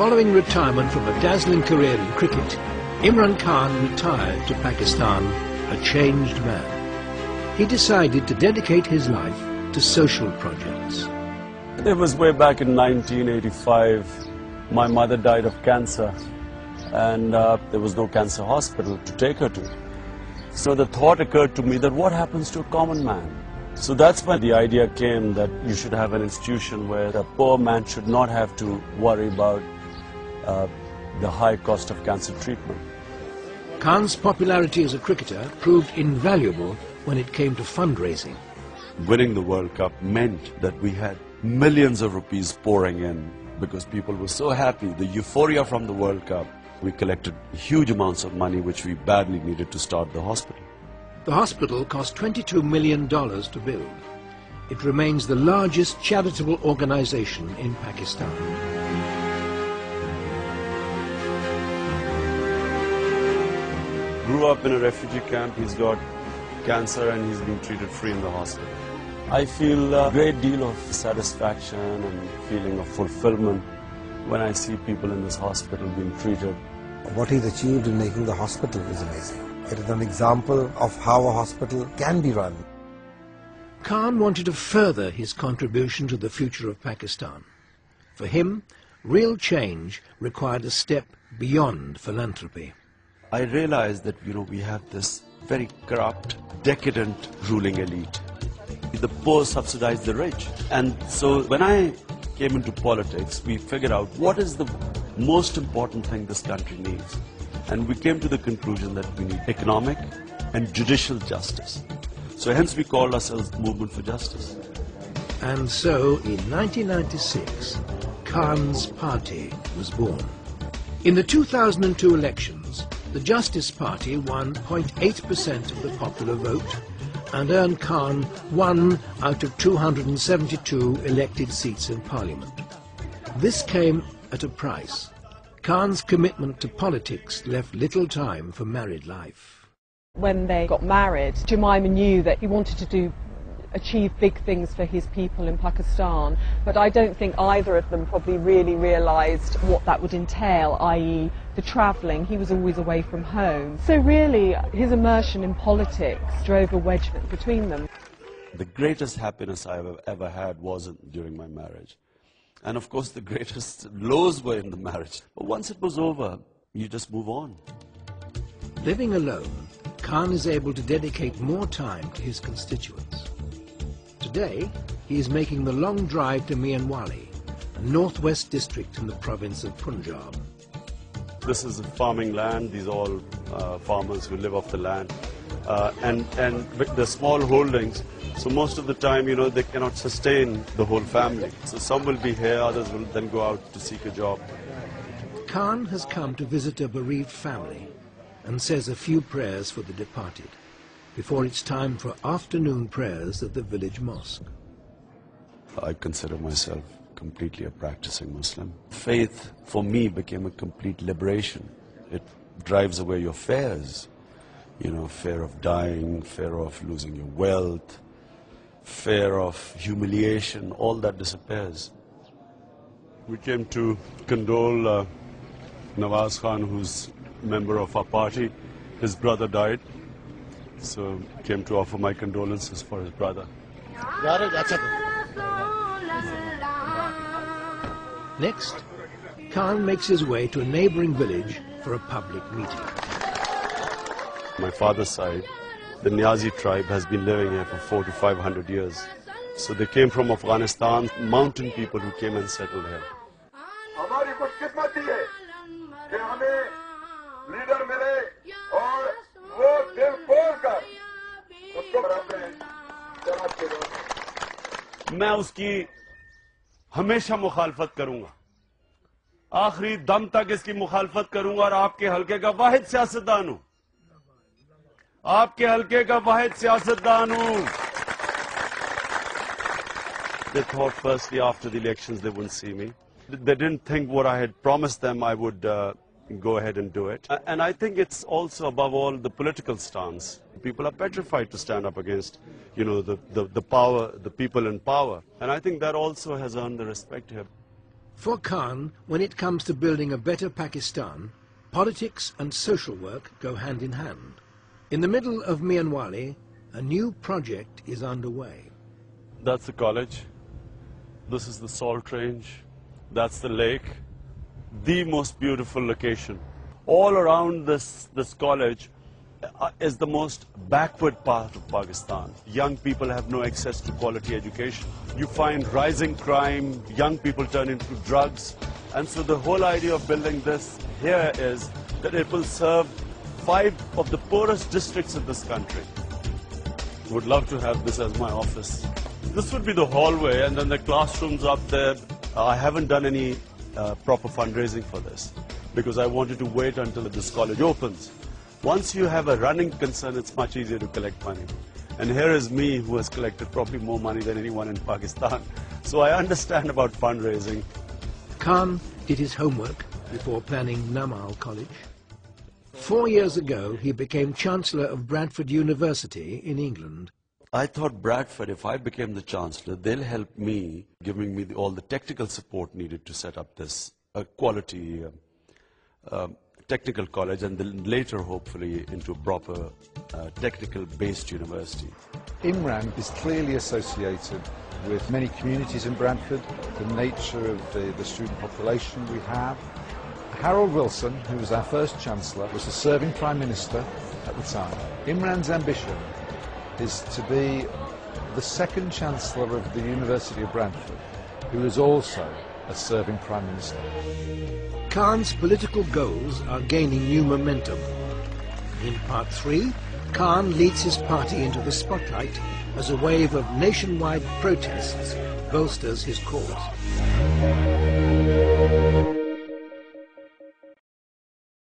Following retirement from a dazzling career in cricket, Imran Khan retired to Pakistan a changed man. He decided to dedicate his life to social projects. It was way back in 1985. My mother died of cancer, and there was no cancer hospital to take her to. So the thought occurred to me that what happens to a common man? So that's why the idea came that you should have an institution where a poor man should not have to worry about the high cost of cancer treatment. Khan's popularity as a cricketer proved invaluable when it came to fundraising. Winning the World Cup meant that we had millions of rupees pouring in because people were so happy. The euphoria from the World Cup, we collected huge amounts of money which we badly needed to start the hospital. The hospital cost $22 million to build. It remains the largest charitable organization in Pakistan. Grew up in a refugee camp, he's got cancer and he's being treated free in the hospital. I feel a great deal of satisfaction and feeling of fulfillment when I see people in this hospital being treated. What he's achieved in making the hospital is amazing. It is an example of how a hospital can be run. Khan wanted to further his contribution to the future of Pakistan. For him, real change required a step beyond philanthropy. I realized that, we have this very corrupt, decadent ruling elite. The poor subsidize the rich. And so when I came into politics, we figured out what is the most important thing this country needs. And we came to the conclusion that we need economic and judicial justice. So hence we called ourselves the Movement for Justice. And so in 1996, Khan's party was born. In the 2002 elections, the Justice Party won 0.8% of the popular vote and earned Khan 1 out of 272 elected seats in Parliament. This came at a price. Khan's commitment to politics left little time for married life. When they got married, Jemima knew that he wanted to achieve big things for his people in Pakistan, but I don't think either of them probably really realised what that would entail, i.e. the travelling. He was always away from home. So really, his immersion in politics drove a wedge between them. The greatest happiness I've ever had wasn't during my marriage. And of course, the greatest lows were in the marriage. But once it was over, you just move on. Living alone, Khan is able to dedicate more time to his constituents. Today, he is making the long drive to Mianwali, a northwest district in the province of Punjab. This is farming land. These are all farmers who live off the land. And with the small holdings, so most of the time, they cannot sustain the whole family. So some will be here, others will then go out to seek a job. Khan has come to visit a bereaved family and says a few prayers for the departed before it's time for afternoon prayers at the village mosque. I consider myself completely a practicing Muslim. Faith, for me, became a complete liberation. It drives away your fears. Fear of dying, fear of losing your wealth, fear of humiliation, all that disappears. We came to condole Nawaz Khan, who's a member of our party. His brother died. So came to offer my condolences for his brother. Next, Khan makes his way to a neighbouring village for a public meeting. My father's side, the Niazi tribe, has been living here for 400 to 500 years. So they came from Afghanistan, mountain people who came and settled here. मैं उसकी हमेशा मुखालफत करूंगा, आखिरी दम तक इसकी मुखालफत करूंगा और आपके हलके का वाहिद सियासतदान हूं, आपके हलके का वाहिद सियासतदान हूं. They thought firstly after the elections they wouldn't see me. They didn't think what I had promised them I would go ahead and do it. And I think it's also above all the political stance. People are petrified to stand up against, the power, the people in power. And I think that also has earned the respect here. For Khan, when it comes to building a better Pakistan, politics and social work go hand in hand. In the middle of Mianwali, a new project is underway. That's the college. This is the salt range. That's the lake. The most beautiful location. All around this college is the most backward part of Pakistan. Young people have no access to quality education. You find rising crime, young people turn into drugs. And so the whole idea of building this here is that it will serve 5 of the poorest districts in this country. Would love to have this as my office. This would be the hallway, and then the classrooms up there. I haven't done any proper fundraising for this because I wanted to wait until this college opens. Once you have a running concern, it's much easier to collect money. And here is me, who has collected probably more money than anyone in Pakistan. So I understand about fundraising. Khan did his homework before planning Namal College. 4 years ago, he became Chancellor of Bradford University in England. I thought Bradford, if I became the Chancellor, they'll help me, giving me all the technical support needed to set up this quality technical college, and then later, hopefully, into a proper technical-based university. Imran is clearly associated with many communities in Bradford, the nature of the student population we have. Harold Wilson, who was our first Chancellor, was the serving Prime Minister at the time. Imran's ambition is to be the second Chancellor of the University of Bradford, who is also a serving Prime Minister. Khan's political goals are gaining new momentum. In Part 3, Khan leads his party into the spotlight as a wave of nationwide protests bolsters his cause.